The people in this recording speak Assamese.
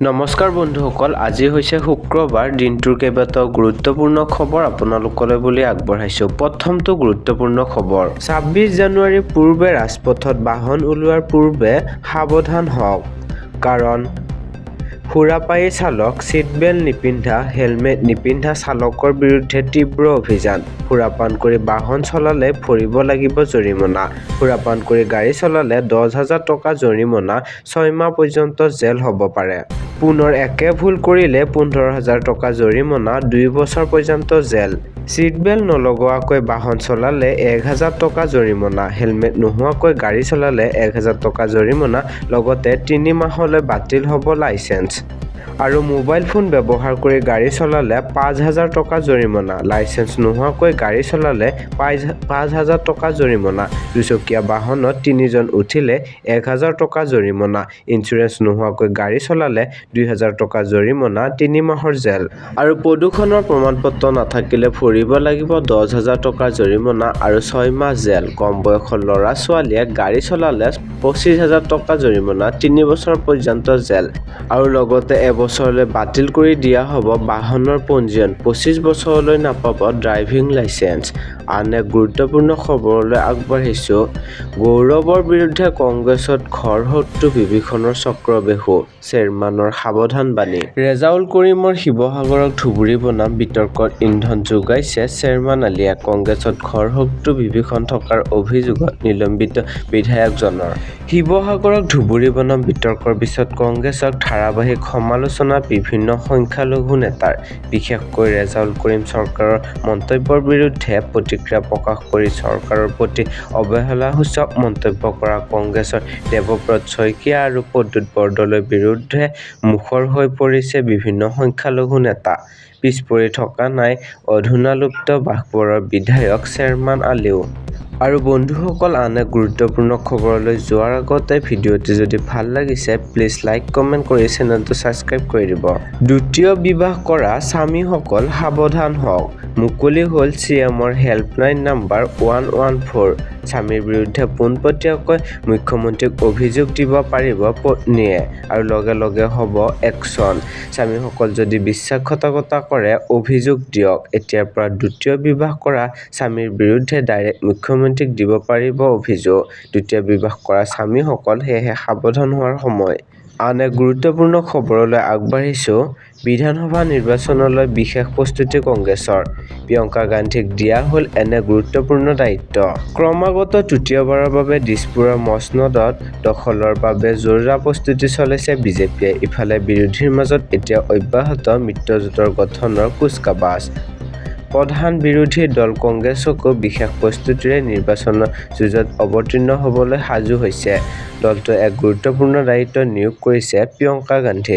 নমস্কাৰ বন্ধুসকল, আজি হৈছে শুক্ৰবাৰ। দিনটোৰ কেইবাটাও গুৰুত্বপূৰ্ণ খবৰ আপোনালোকলৈ বুলি আগবঢ়াইছোঁ। প্ৰথমটো গুৰুত্বপূৰ্ণ খবৰ, 26 জানুৱাৰীৰ পূৰ্বে ৰাজপথত বাহন ওলোৱাৰ পূৰ্বে সাৱধান হওক। কাৰণ সুৰাপায়ী চালক, ছিটবেল্ট নিপিন্ধা, হেলমেট নিপিন্ধা চালকৰ বিৰুদ্ধে তীব্ৰ অভিযান। সুৰাপান কৰি বাহন চলালে ভৰিব লাগিব জৰিমনা। সুৰাপান কৰি গাড়ী চলালে 10,000 টকা জৰিমনা, 6 মাহ পৰ্যন্ত জেল হ'ব পাৰে। পুনৰ একে ভুল কৰিলে 15,000 টকা জৰিমনা, 2 বছৰ পৰ্যন্ত জেল। ছিটবেল্ট নলগোৱাকৈ বাহন চলালে 1,000 টকা জৰিমনা। হেলমেট নোহোৱাকৈ গাড়ী চলালে 1,000 টকা জৰিমনা, লগতে 3 মাহলৈ বাতিল হ'ব লাইচেন্স। আৰু মোবাইল ফোন ব্যৱহাৰ কৰি গাড়ী চলালে 5,000 টকা জৰিমনা। লাইচেন্স নোহোৱাকৈ গাড়ী চলালে 5,000 টকা জৰিমনা। দুচকীয়া বাহনত 3 জন উঠিলে 1,000 টকা জৰিমনা। ইঞ্চুৰেঞ্চ নোহোৱাকৈ গাড়ী চলালে 2,000 টকা জৰিমনা, 3 মাহৰ জেল। আৰু প্ৰদূষণৰ প্ৰমাণপত্ৰ নাথাকিলে ভৰিব লাগিব 10,000 টকা জৰিমনা আৰু 6 মাহ জেল। কম বয়সৰ ল'ৰা-ছোৱালীয়ে গাড়ী চলালে 25,000 টকা জৰিমনা, 3 বছৰ পৰ্যন্ত জেল। আৰু লগতে এবছৰলৈ বাতিল কৰি দিয়া হ'ব বাহনৰ পঞ্জীয়ন। 25 বছৰলৈ নাপাব ড্ৰাইভিং লাইচেন্স। আন এক গুৰুত্বপূৰ্ণ খবৰলৈ আগবাঢ়িছোঁ। গৌৰৱৰ বিৰুদ্ধে কংগ্ৰেছত ঘৰ শত্ৰু বিভীষণৰ চক্ৰবেহু, চেয়াৰমেনৰ সাৱধানবাণী। ৰেজাউল কৰিমৰ শিৱসাগৰক ধুবুৰী বনাম বিতৰ্কত ইন্ধন যোগাইছে চেয়াৰমেন আলীয়ে। কংগ্ৰেছত ঘৰ শত্ৰু বিভীষণ থকাৰ অভিযোগত নিলম্বিত বিধায়কজনৰ শিৱসাগৰক ধুবুৰী বনাম বিতৰ্কৰ পিছত কংগ্ৰেছক ধাৰাবাহিক সমালোচনা বিভিন্ন সংখ্যালঘু নেতাৰ। বিশেষকৈ ৰেজাউল কৰিম চৰকাৰৰ মন্তব্যৰ বিৰুদ্ধে প্ৰতিক্ৰিয়া প্ৰকাশ কৰি চৰকাৰৰ প্ৰতি অৱহেলাসূচক মন্তব্য কৰা কংগ্ৰেছৰ দেৱব্ৰত শইকীয়া আৰু প্ৰদ্যুৎ বৰদলৈৰ বিৰুদ্ধে মুখৰ হৈ পৰিছে বিভিন্ন সংখ্যালঘু নেতা। পিছ পৰি থকা নাই অধুনালুপ্ত বাঘবৰৰ বিধায়ক চেয়াৰমেন আলীও। আৰু বন্ধুসকল, আন এক গুৰুত্বপূৰ্ণ খবৰলৈ যোৱাৰ আগতে ভিডিঅ'টি যদি ভাল লাগিছে প্লিজ লাইক, কমেণ্ট কৰি চেনেলটো ছাবস্ক্ৰাইব কৰি দিব। দ্বিতীয় বিবাহ কৰা স্বামীসকল সাৱধান হওক। মুকলি হ'ল চিএমৰ হেল্পলাইন নম্বৰ 114। স্বামীৰ বিৰুদ্ধে পোনপটীয়াকৈ মুখ্যমন্ত্ৰীক অভিযোগ দিব পাৰিব পত্নীয়ে আৰু লগে লগে হ'ব একশ্যন। স্বামীসকল যদি বিশ্বাসঘাতকতা কৰে অভিযোগ দিয়ক। এতিয়াৰ পৰা দ্বিতীয় বিবাহ কৰা স্বামীৰ বিৰুদ্ধে ডাইৰেক্ট মুখ্যমন্ত্ৰীক দিব পাৰিব অভিযোগ। দ্বিতীয় বিবাহ কৰা স্বামীসকল সেয়েহে সাৱধান হোৱাৰ সময়। আন এক গুৰুত্বপূৰ্ণ খবৰলৈ আগবাঢ়িছোঁ। বিধানসভা নিৰ্বাচনলৈ বিশেষ প্ৰস্তুতি কংগ্ৰেছৰ। প্ৰিয়ংকা গান্ধীক দিয়া হ'ল এনে গুৰুত্বপূৰ্ণ দায়িত্ব। ক্ৰমাগত তৃতীয়বাৰৰ বাবে দিছপুৰৰ মছনদত দখলৰ বাবে জোৰদাৰ প্ৰস্তুতি চলাইছে বিজেপিয়ে। ইফালে বিৰোধীৰ মাজত এতিয়া অব্যাহত মিত্ৰজোঁটৰ গঠনৰ কুচকাৱাজ। প্ৰধান বিৰোধী দল কংগ্ৰেছকো বিশেষ প্ৰস্তুতিৰে নিৰ্বাচনৰ যুঁজত অৱতীৰ্ণ হ'বলৈ সাজু হৈছে। দলটোৱে এক গুৰুত্বপূৰ্ণ দায়িত্ব নিয়োগ কৰিছে প্ৰিয়ংকা গান্ধীক।